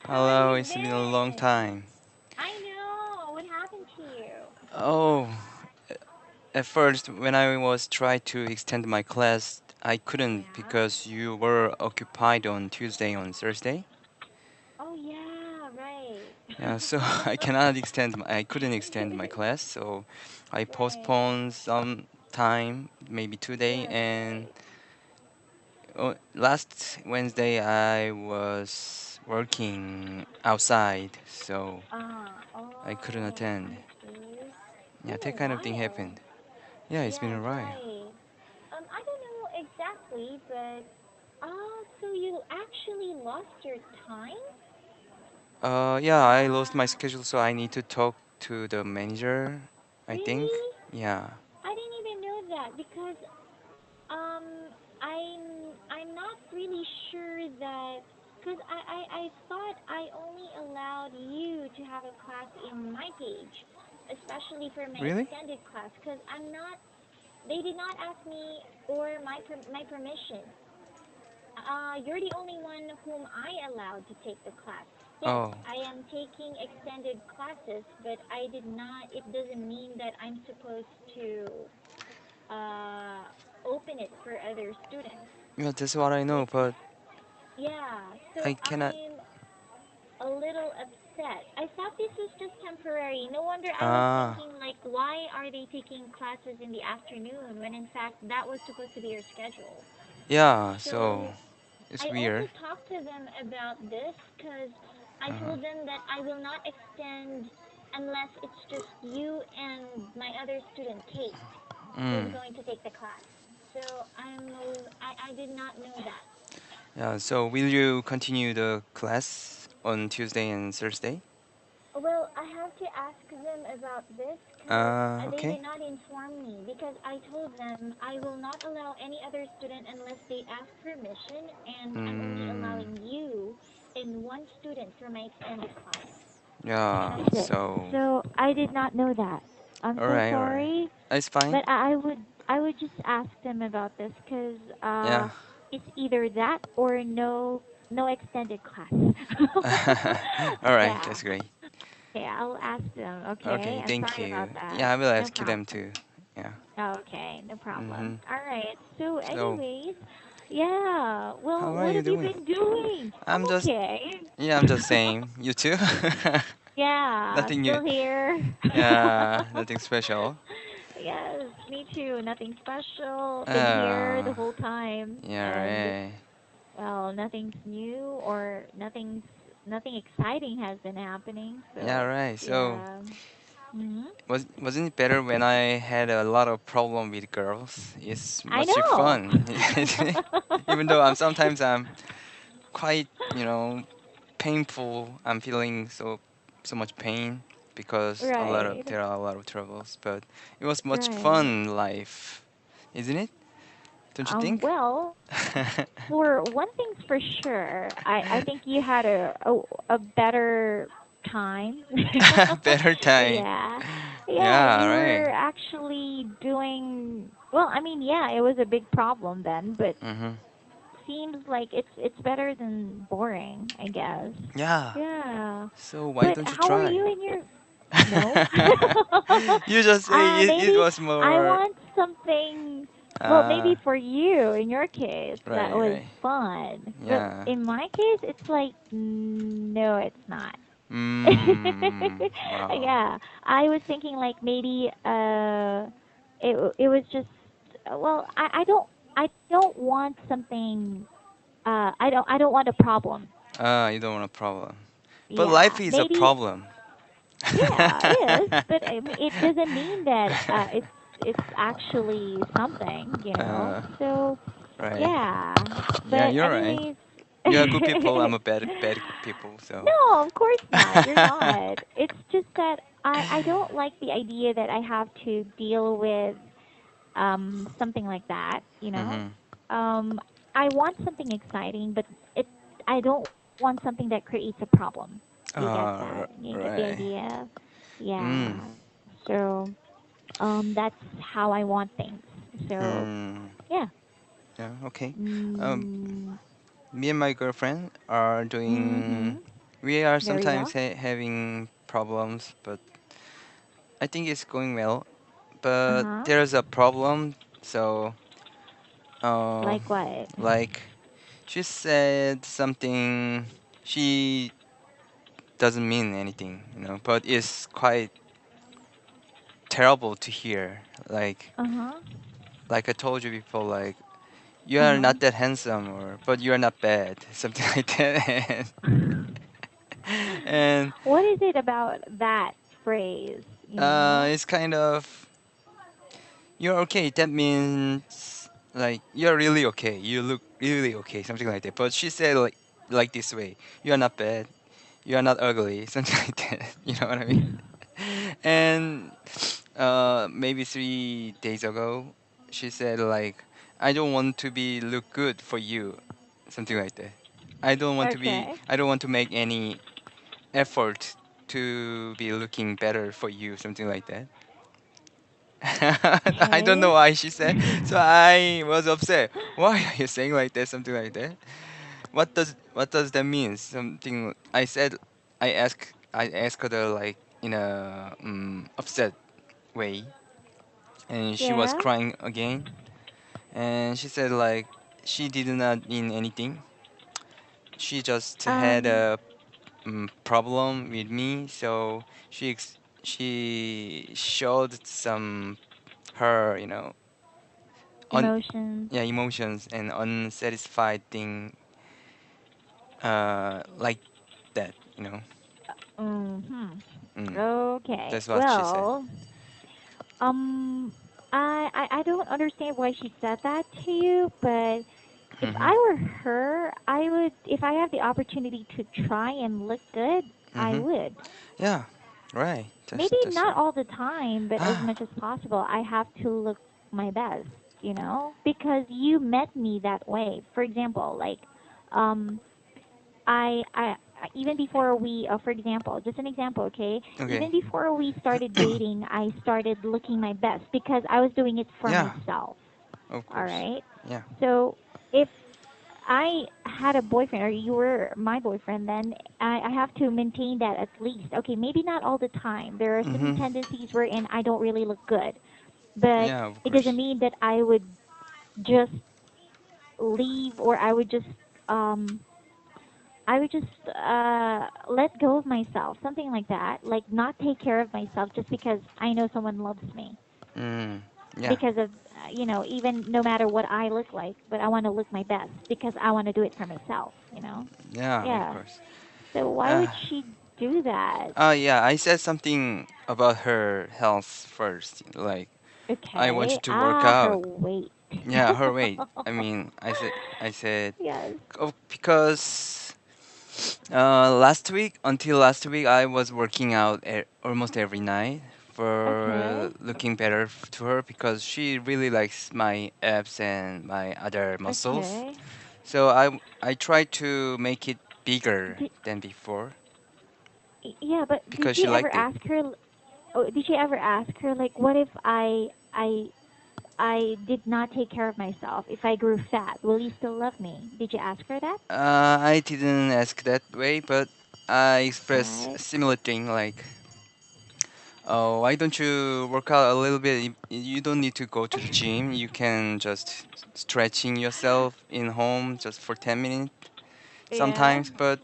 How have Hello, you it's been a long been? time. I know. What happened to you? Oh, at first, when I was trying to extend my class, I couldn't Yeah. because you were occupied on Tuesday and Thursday. Oh yeah, Yeah, so right. I couldn't extend my class, so I Right. postponed some time, maybe 2 day, and Right. last Wednesday I was working outside, so I couldn't I attend. see. It's Yeah, been that a kind of thing while. happened. Yeah, it's been Yeah, a while. right. I don't know exactly, but so you actually lost your time? Yeah, I lost my Uh, schedule, so I need to talk to the manager, I think. really? Yeah. I didn't even know that because I'm not really sure that because I thought I only allowed you to have a class in my page, especially for my Really? extended class because I'm not they did not ask me or my permission. You're the only one whom I allowed to take the class. Yes, Oh, I am taking extended classes, but I did not. It doesn't mean that I'm supposed to uh, open it for other students. yeah, that's what I know, It, but yeah, I so cannot. I'm a little upset. I thought this was just temporary. No wonder I was Ah, thinking, like, why are they taking classes in the afternoon when in fact that was supposed to be your schedule? yeah, so So it's I also weird. talked to them about this because I Uh-huh. told them that I will not extend unless it's just you and my other student, Kate, who's Mm. going to take the class. So I did not know that. Yeah, so will you continue the class on Tuesday and Thursday? Well, I have to ask them about this because they Okay. did not inform me because I told them I will not allow any other student unless they ask permission and I'm only Mm. allowing you and one student for my extended class. And Yeah, that's it. so. So I did not know that. I'm so Alright. sorry, It's fine. but I would just ask them about this because Yeah. it's either that or no extended class. Alright, Yeah. that's great. Okay, I'll ask them. Okay, Okay, I'm thank sorry you. about that. Yeah, I will No ask them problem. too. Yeah. Okay, no problem. Mm-hmm. All right. So, So, anyways, yeah. how Well, are what you have you doing? been doing? I'm I'm just, okay. yeah, I'm just saying. You too? Yeah, Nothing new. still here. Yeah, nothing special. Yes, me too. Nothing special. Been here the Uh, whole time, yeah, and right. well, nothing's new or nothing exciting has been happening. Yeah, So, right. So, yeah. Mhm. wasn't it better when I had a lot of problem with girls? It's I much know. fun, isn't it? Even though I'm quite, painful. I'm feeling so much pain because Right. there are a lot of troubles. But it was much Right. fun life, isn't it? Don't you think? Well, for one thing's for sure, I think you had a better time. Better time. Yeah. Yeah, Yeah, you right. were actually doing well, I mean, yeah, it was a big problem then, but Mhm. seems like it's better than boring, I guess. Yeah. Yeah. So why But don't you how are try? you in your no? You just say it Maybe was I more. want something, well, maybe Uh, for you, in your case, that right, was right. fun. But Yeah. in my case, it's like, no, it's not. Wow. Yeah, I was thinking like maybe it was just well, I don't want something I don't want a problem. You don't want a problem. But life Yeah, is a maybe problem. yeah, it is, but I mean, it doesn't mean that it's actually something, you know. uh, So right. yeah, Yeah, but you're right. anyways, You are good people. I'm a bad people. So. no, of course not. You're not. It's just that I don't like the idea that I have to deal with something like that, you know. Mhm. Um I want something exciting, but it I don't want something that creates a problem. You get that? You get the Right. idea? Mm. Yeah. So, that's how I want things. So, Hmm. yeah. Yeah. Okay. Um, Mm, me and my girlfriend are doing mhm. We are Very sometimes well. having problems, but I think it's going well. Uh But huh. there's a problem, so uh, Like what? like she said something she doesn't mean anything, but it's quite terrible to hear. Uh huh. Like I told you before, like you Uh are huh. not that handsome, or but you are not bad, something like that. And What is it about that phrase? You know? it's kind of you're okay. That means like you're really okay. You look really okay, something like that. But she said like this way: you are not bad. You are not ugly, something like that. You know what I mean? And maybe 3 days ago, she said like, "I don't want to be look good for you," something like that. I don't want to be. Okay. I don't want to make any effort to be looking better for you, something like that. I don't know Okay. why she said. So I was upset. Why are you saying like that? Something like that. What does that mean? Something I said. I asked her like in a upset way, and she was Yeah. crying again. And she said like she did not mean anything. She just had Um, a problem with me, so she showed some her un emotions. yeah emotions and unsatisfied thing like that. Mm-hmm. Mm, Okay. that's what she said. Well, um, I don't understand why she said that to you, but if Mhm. I were her, I would, if I have the opportunity to try and look good, I Mhm. would. Yeah. Right. That's Maybe that's not right. all the time, but as Ah. much as possible, I have to look my best, you know, because you met me that way. For example, like, um, even before we, for example, just an example, okay? Okay. Even before we started dating, I started looking my best because I was doing it for Yeah. myself. Of All course. right. Yeah. So if I had a boyfriend or you were my boyfriend, then I have to maintain that at least. Okay, maybe not all the time. There are certain Mhm. tendencies wherein I don't really look good, but Yeah. Of it doesn't course. mean that I would just leave or um I would just let go of myself, something like that. Like not take care of myself just because I know someone loves me. Mm. Yeah. Because of even no matter what I look like, but I want to look my best because I want to do it for myself. Yeah. Of Yeah. course. So why Uh, would she do that? yeah. I said something about her health first. Like I want Okay. you to work Ah, her out. weight. Yeah. Her weight. I mean, I said Yes. because until last week, I was working out almost every night for Okay. looking better to her because she really likes my abs and my other muscles. Okay. So I try to make it bigger Did, than before yeah, but because she liked it. did you ever ask her like what if I did not take care of myself? If I grew fat, will you still love me? Did you ask her that? I didn't ask that way, but I expressed a Right. similar thing like, oh, why don't you work out a little bit? You don't need to go to the gym. You can just stretching yourself in home just for 10 minutes Yeah. sometimes, but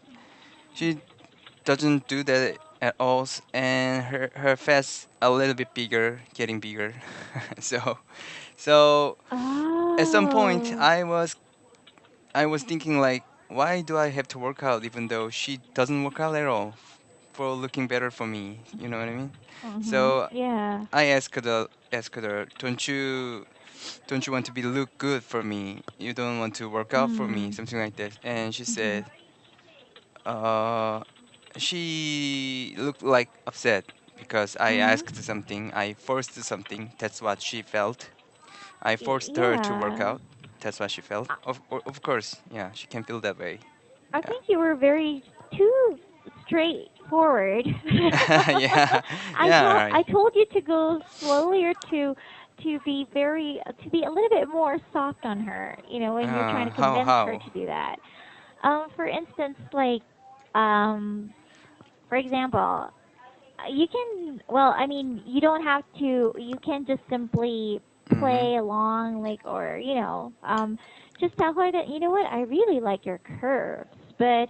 she doesn't do that at all, and her fat's a little bit bigger, getting bigger. so so at some point Oh. I was thinking like, why do I have to work out even though she doesn't work out at all for looking better for me? You know what I mean? Mhm. So Yeah. I asked her, don't you want to be look good for me? You don't want to work out for me, Mm. something like that. And she Mhm. said, uh, she looked like upset because I Mhm. asked something, I forced something. That's what she felt. I forced her to work Yeah. out. That's what she felt. Of course, yeah, she can feel that way. I Yeah. think you were very too straightforward. Yeah, I yeah, told right. I told you to go slowly or to be a little bit more soft on her, when you're trying to How convince her how? to do that. For instance, like, Um, for example, you can, well, I mean, you don't have to, you can just simply Mm-hmm. play along, like, or, just tell her that, you know what, I really like your curves, but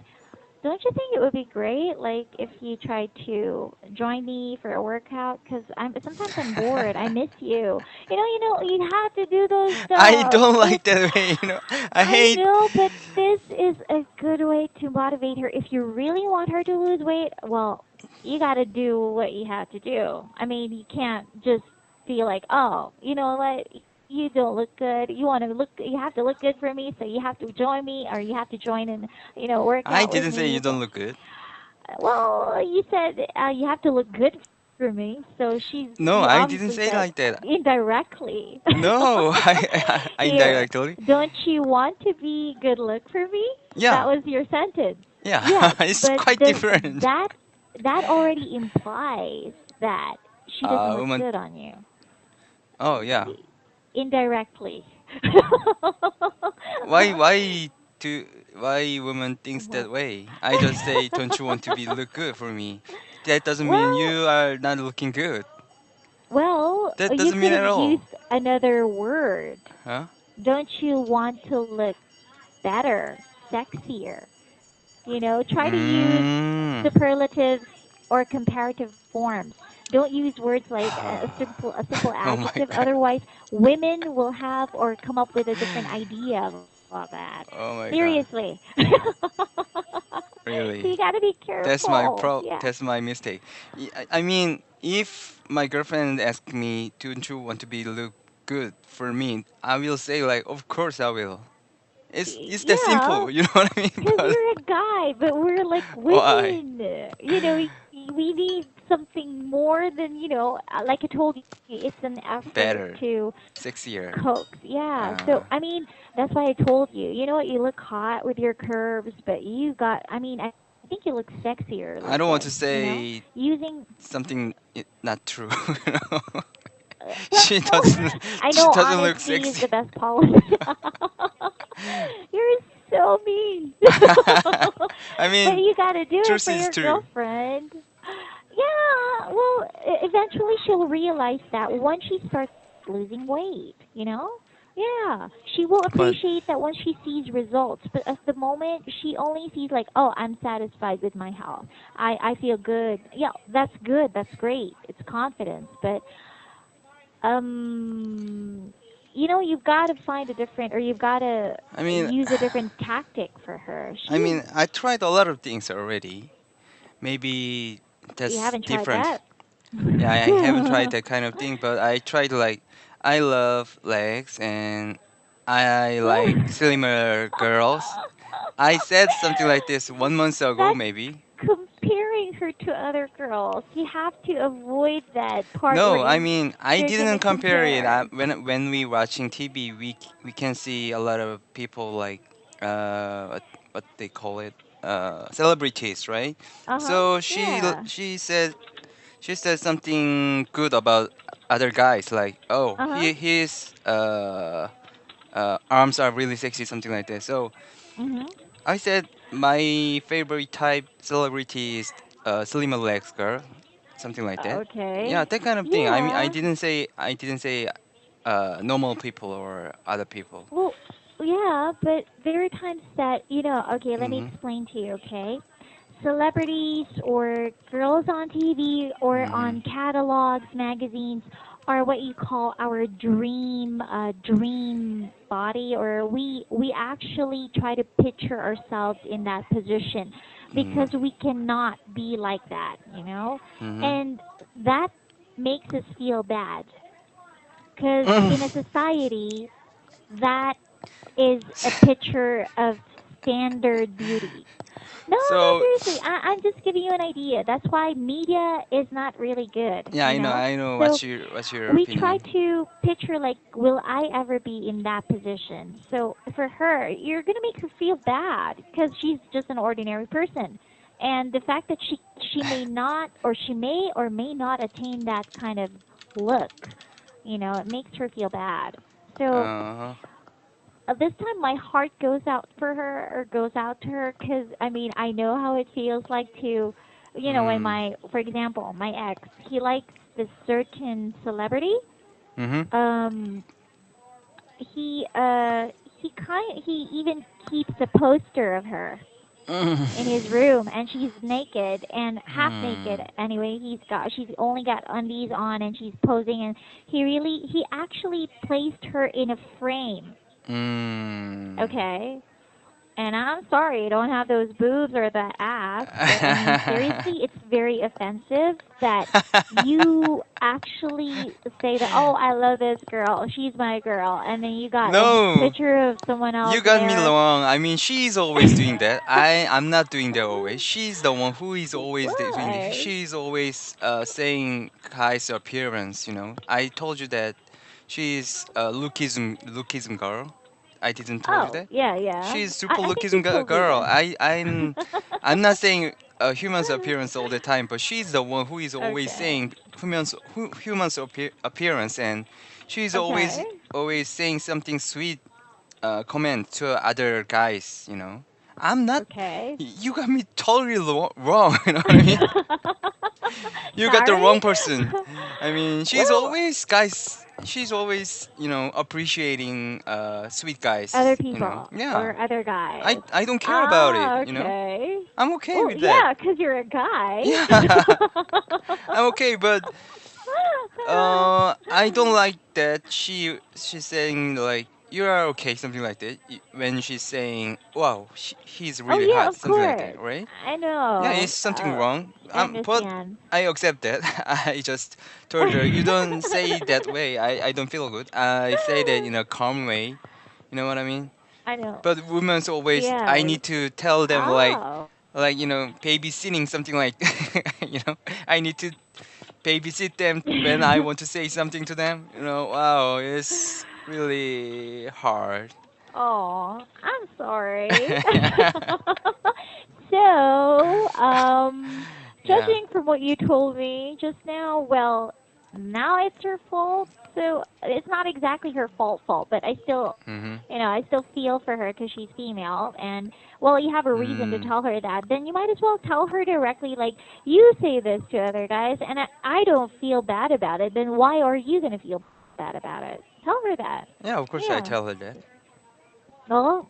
don't you think it would be great, like, if you tried to join me for a workout? Because sometimes I'm bored. I miss you. You have to do those I stuff. don't like that way, you know. I I hate. know, but this is a good way to motivate her. If you really want her to lose weight, well, you got to do what you have to do. I mean, you can't just be like, oh, you know what? You don't look good. You want to look. You have to look good for me, so you have to join me, or you have to join and work I out with didn't say you me. don't look good. Well, you said you have to look good for me, so No, you I didn't obviously say said like that. indirectly. No, I Here, indirectly. don't you want to be good look for me? That Yeah, was your sentence. yeah, Yes, it's but quite different. that that already implies that she doesn't look Woman. good on you. Oh yeah. Indirectly. Why, to, why woman thinks What? that way? I just say, don't you want to be look good for me? That doesn't mean Well, you are not looking good. That you doesn't mean could at have all. used another word. Huh? Don't you want to look better, sexier? Try to use Mm. superlatives or comparative forms. Don't use words like a simple Oh my adjective. god. Otherwise, women will have or come up with a different idea about that. Oh my god. Seriously. So you Really? got to be careful. Yeah. That's my mistake. I mean, if my girlfriend asks me, don't you want to be look good for me? I will say like, of course I will. It's that Yeah, simple, you know what I mean? because But you're a guy, but we're like why? women. We need something more than, like I told you, it's an effort Better, to sexier. coax. Yeah. So, Uh, I mean, that's why I told you. You know what? You look hot with your curves, but I mean, I think you look sexier, let's I say, don't want to say using, something not true. You know? well, She doesn't. I She know doesn't look honesty is sexy. the best policy. You're so mean. I But mean, you got to do it truth for is your true. girlfriend. Yeah, well, eventually she'll realize that once she starts losing weight. Yeah, she will But appreciate that once she sees results. But at the moment, she only sees like, oh, I'm satisfied with my health. I feel good. Yeah, that's good. That's great. It's confidence. But um you've got to find a different, or you've got to I mean, use a different tactic for her. I tried a lot of things already. Maybe You that's haven't tried different. that. Yeah, I haven't tried that kind of thing, but I tried like I love legs and I like slimmer girls. I said something like this 1 month ago, That's maybe. comparing her to other girls. You have to avoid that part No, I wherein mean I you're didn't gonna compare it. compare. When we watching TV, we can see a lot of people like what they call it, celebrities, right? Uh huh. So Yeah. she said something good about other guys, like, oh, Uh huh. his arms are really sexy, something like that. So Mhm. I said my favorite type celebrity is slimmer legs girl, something like that. Okay. Yeah, that kind of thing. I mean, Yeah. I didn't say normal people or other people. Well, yeah, but there are times that, okay, let me Mhm. explain to you, okay? Celebrities or girls on TV or Mhm. on catalogs, magazines are what you call our dream body, or we actually try to picture ourselves in that position because Mhm. we cannot be like that. Mhm. And that makes us feel bad because in a society that is a picture of standard beauty. No, no, So seriously. I'm just giving you an idea. That's why media is not really good, yeah, you know? I know. So What's your we try opinion? to picture, like, will I ever be in that position? So for her, you're going to make her feel bad because she's just an ordinary person. And the fact that she may not, or she may or may not attain that kind of look, it makes her feel bad. So Uh, this time my heart goes out for her or goes out to her because I mean I know how it feels like to, when Mm. my, for example, my ex, he likes this certain celebrity. Mm-hmm. Um, he even keeps a poster of her in his room, and she's naked and half naked Mm. anyway. She's only got undies on and she's posing, and he actually placed her in a frame. Mm. Okay. And I'm sorry, I don't have those boobs or the ass, but I mean, seriously, it's very offensive that you actually say that, oh, I love this girl, she's my girl, and then you got a No, picture of someone you else got me there. wrong. I mean, she's always doing that. I'm not doing that always. She's the one who is always doing it. What? She's always saying Kai's appearance. You know, I told you that she's a lookism girl. I didn't told you Oh, that. yeah, yeah. She's super I think you lookism told me girl. this. I'm not saying a human's appearance all the time, but she's the one who is always Okay. saying human's appearance, and she's Okay. always saying something sweet comment to other guys. You know, I'm not. Okay. You got me totally wrong. You know what I mean? You got the Sorry? wrong person. I mean, she's Well, always guys. She's always appreciating sweet other guys. You know, people yeah. or other guys. I don't care about it. Ah, You know, okay. I'm okay Well, with that. yeah, 'cause you're a guy. Yeah, I'm okay, but I don't like that she's saying like you are okay, something like that. When she's saying, "Wow, he's Oh really yeah, hot," of something like that, course. right? I Yeah, know. it's something wrong. I But understand. I accept that. I just told her you don't say it that way. I don't feel good. I say that in a calm way. You know what I mean? I know. But women's always I Yes. need to tell them Oh. like babysitting something like I need to babysit them when I want to say something to them. Wow, it's really hard. Oh, I'm sorry. So, Yeah. judging from what you told me just now, well, now it's her fault. So it's not exactly her fault, but I still, Mhm. I still feel for her because she's female, and well, you have a reason to Mm. tell her that. Then you might as well tell her directly, like you say this to other guys, and I don't feel bad about it. Then why are you gonna feel bad about it? Tell her that. Yeah, of course I Yeah. tell her that. Well,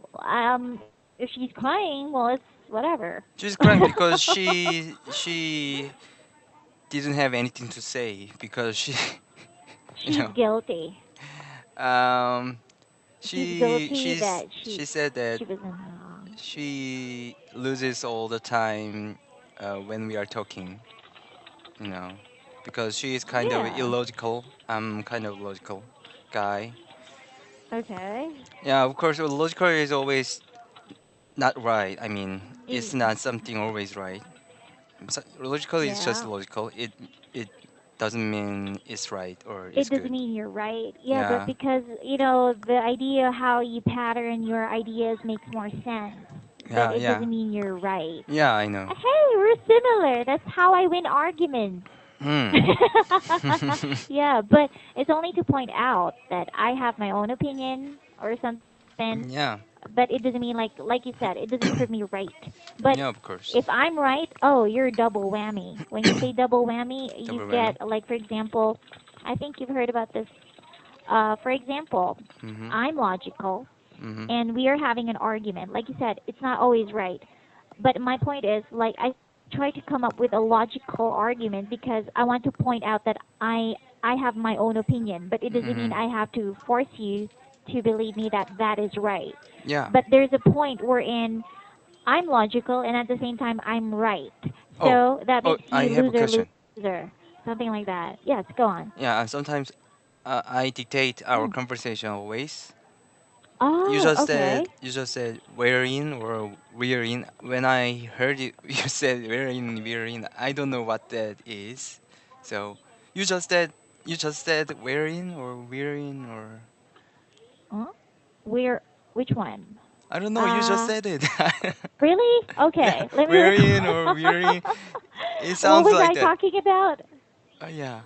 if she's crying, well, it's whatever. She's crying because she didn't have anything to say because she you She's know guilty. um She's guilty she's that she said that she was in the wrong. she loses all the time when we are talking, you know, because she is kind of Yeah. illogical. I'm kind of logical guy. Okay. Yeah, of course, logical is always not right. I mean, it's Y- not something always right. Logical is just Yeah. logical. It doesn't mean it's right or It it's doesn't good. mean you're right. Yeah, but Yeah, because, the idea how you pattern your ideas makes more sense. But yeah, it yeah, doesn't mean you're right. yeah. I know. Hey, we're similar. That's how I win arguments. Hmm. Yeah, but it's only to point out that I have my own opinion or something, Yeah, but it doesn't mean like you said, it doesn't prove me right. But yeah, of course. if I'm right, oh, you're a double whammy. When you say double whammy, you Double get whammy. like for example, I think you've heard about this. For example, Mhm. I'm logical Mhm. and we are having an argument. Like you said, it's not always right. But my point is, like, I try to come up with a logical argument because I want to point out that I have my own opinion, but it doesn't mean Mhm. I have to force you to believe me that that is right. Yeah. But there's a point wherein I'm logical and at the same time I'm right. Oh. So that Oh, makes I you have a loser question. loser, something like that. Yes, go on. Yeah, and sometimes I dictate our Mm. conversation always. Oh, okay. You just said wherein or wherein. When I heard it, you said wherein. I don't know what that is. So you just said you just said wherein or wherein or Huh? Where? Which one? I don't know. You just Uh, said it. Really? Yeah, Okay, let me wherein recall. or wherein. It What sounds was like I that. talking about? Yeah.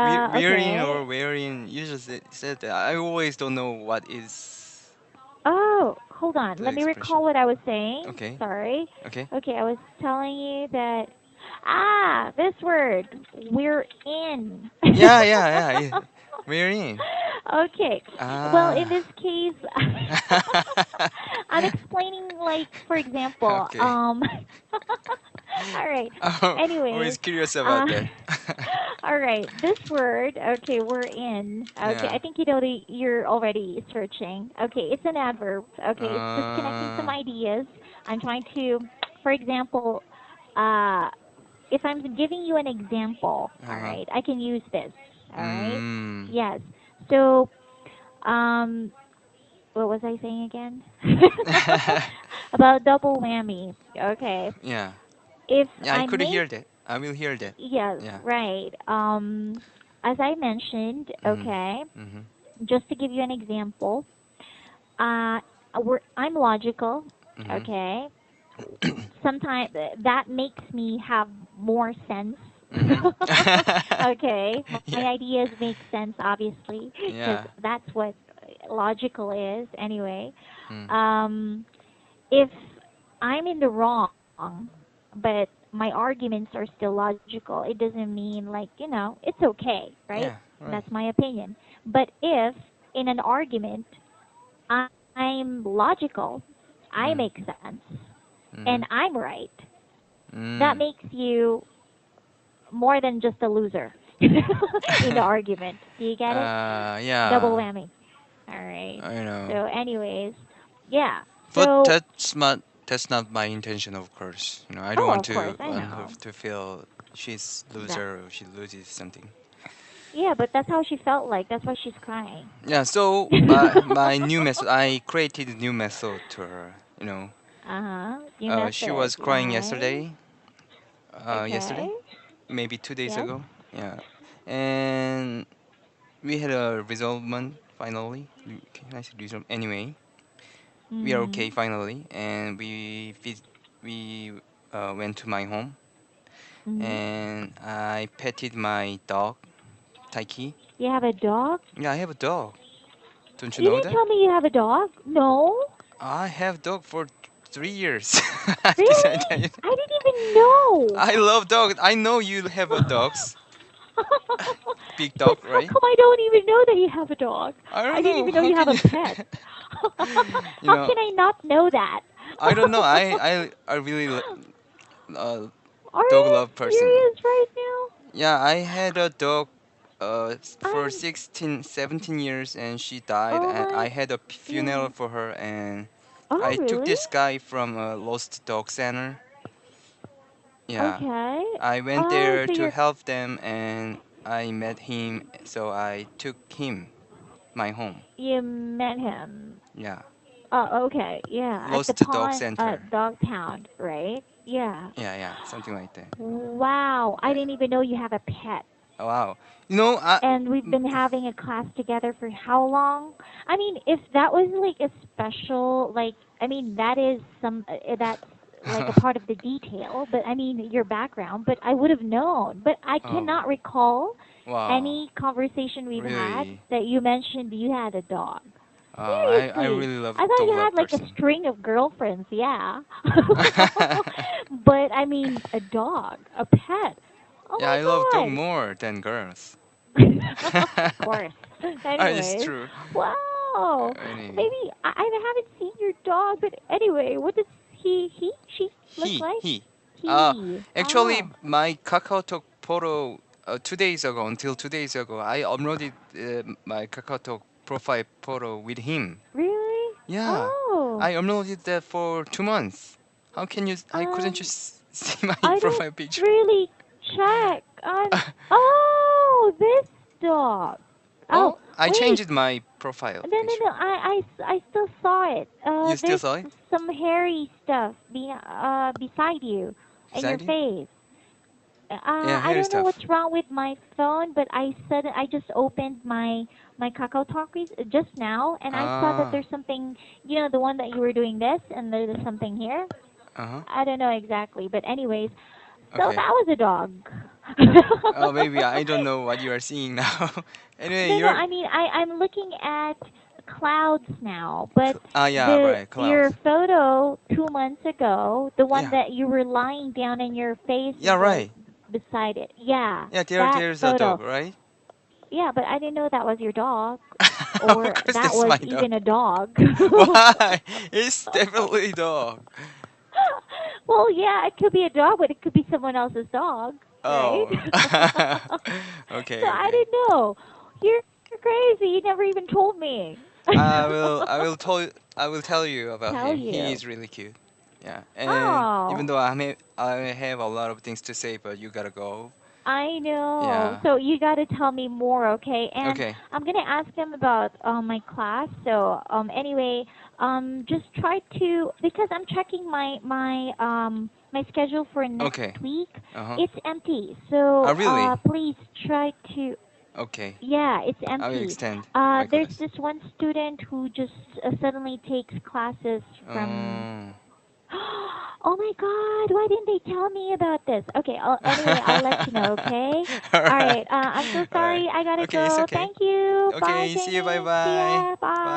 Wherein Okay. or wherein. You just said that. I always don't know what is. Oh, hold on. the Let me expression. recall what I was saying. Okay. Sorry. Okay. Okay, I was telling you that. Ah, this word. We're in. Yeah, yeah, yeah, yeah. We're in. Okay. Well, in Ah. this case, I'm explaining, like, for example, Okay. all right. I'm Anyways, always curious uh, about that. all right. This word, okay, we're in. Okay, Yeah. I think you're already searching. Okay, it's an adverb. Okay, it's just connecting some Uh, ideas. I'm trying to, for example, uh, if I'm giving you an example, all uh-huh. right, I can use this. All right. Mm. Yes. So, um, what was I saying again? About double whammy. Okay. Yeah. If Yeah, I I could make hear that. I will hear that. yes, Yeah. right. As I mentioned, Mm. okay, Mhm. just to give you an example, uh, I'm logical, Mhm. okay. Sometimes that makes me have more sense. Mhm. Okay, my Yeah. ideas make sense, obviously, because Yeah. that's what logical is, anyway. Mm. Um, if I'm in the wrong, but my arguments are still logical, it doesn't mean, like, it's okay, right? Yeah. That's Right. my opinion. But if in an argument I'm logical, I Mm. make sense, and Mhm. I'm right, that Mm. makes you more than just a loser in the argument. Do you get it? Double Yeah. whammy. All right. I know. So, anyways, yeah. But So, that's not my intention, of course. I don't oh, want of course, to I want her know to feel she's that. loser or she loses something. Yeah, but that's how she felt like. That's why she's crying. Yeah. So my new method, I created a new method to her. Uh-huh. New She method. was crying Like, yesterday. okay. Yesterday, maybe 2 days Yes. ago. Yeah, and we had a resolvement finally. Can I say resolve? Anyway, we are okay Mm. finally, and we went to my home, Mm. and I petted my dog, Taiki. You have a dog? Yeah, I have a dog. Don't you You know didn't that? tell me you have a dog. No. I have dog for 3 years. Did I tell Really? you? I didn't even know. I love dogs. I know you have a dogs, big But dog, how right? come I don't even know that you have a dog? I I don't didn't know. even know How you have can a you? pet. you How know, can I not know that? I don't know. I really uh, Are dog you love person. serious right now? Yeah, I had a dog for I'm 16, 17 years and she died oh and I my had a yeah. funeral for her and Oh I took really? this guy from a lost dog center. Yeah. Okay. I went Oh, there so to you're help them and I met him so I took him my home. you met him. Yeah. Oh, okay. Yeah, at the Lost dog pond center. dog pound, right? Yeah. Yeah, yeah, something like that. Wow, I Yeah. didn't even know you have a pet. Oh, wow. You know, I And we've been having a class together for how long? I mean, if that was like a special, like, I mean, that's like a part of the detail, but I mean, your background, but I would have known. But I oh, cannot recall wow. any conversation we've had Really? that you mentioned you had a dog. I Seriously. really love I thought dog you love had like a person. string of girlfriends, yeah. But I mean, a dog, a pet. Oh Yeah, I love dog my God. more than girls. Of course. It's Anyways, true. wow. Anyway, Maybe I haven't seen your dog, but anyway, what does she look he like? he. Uh, He. actually, Oh, my KakaoTalk photo 2 days ago, until 2 days ago, I uploaded my KakaoTalk profile photo with him. really? Yeah, Oh, I uploaded that for 2 months. How can you? I couldn't um, just see my I don't profile picture. really check on. Oh, this dog. Oh, Oh, I wait. changed my profile No, no, picture. no. I still saw it. You still There's saw it some hairy stuff beside you and your beside you? face. Yeah, I hair don't know stuff. what's wrong with my phone, but I just opened my Kakao Talk just now, and I saw that Ah, there's something, the one that you were doing this, and there's something here. uh huh. I don't know exactly, but anyways, so Okay. that was a dog. Oh, maybe I don't know what you are seeing now. Anyway, No, no, you're. I mean I'm looking at clouds now, but Yeah, the right, your clouds. photo 2 months ago, the one Yeah, that you were lying down and your face yeah, was right. beside it. Yeah, Yeah, that there's a photo. dog, right? Yeah, but I didn't know that was your dog Of or course, that that's was my dog. even a dog. Why? It's definitely dog. Well, yeah, it could be a dog, but it could be someone else's dog, right? Oh. So Okay, I okay. didn't know. You're crazy. You never even told me. I will tell you about Tell him. He you. is really cute. Yeah, and even Oh, though I have a lot of things to say, but you gotta go. I know. Yeah. So you got to tell me more, okay? And Okay. I'm gonna ask them about my class. So anyway, just try to because I'm checking my schedule for next Okay. week. Uh-huh. It's empty. So Really? please try to. Okay. Yeah, it's I will empty. extend my There's class. this one student who just suddenly takes classes from. Um. Oh my God, why didn't they tell me about this? Okay, anyway, I'll let you know, okay? All All right. right, I'm so All right. sorry. I gotta Okay, it's go. okay. Thank you. Bye, Okay, see you. Bye Jamie. See bye. ya. Bye.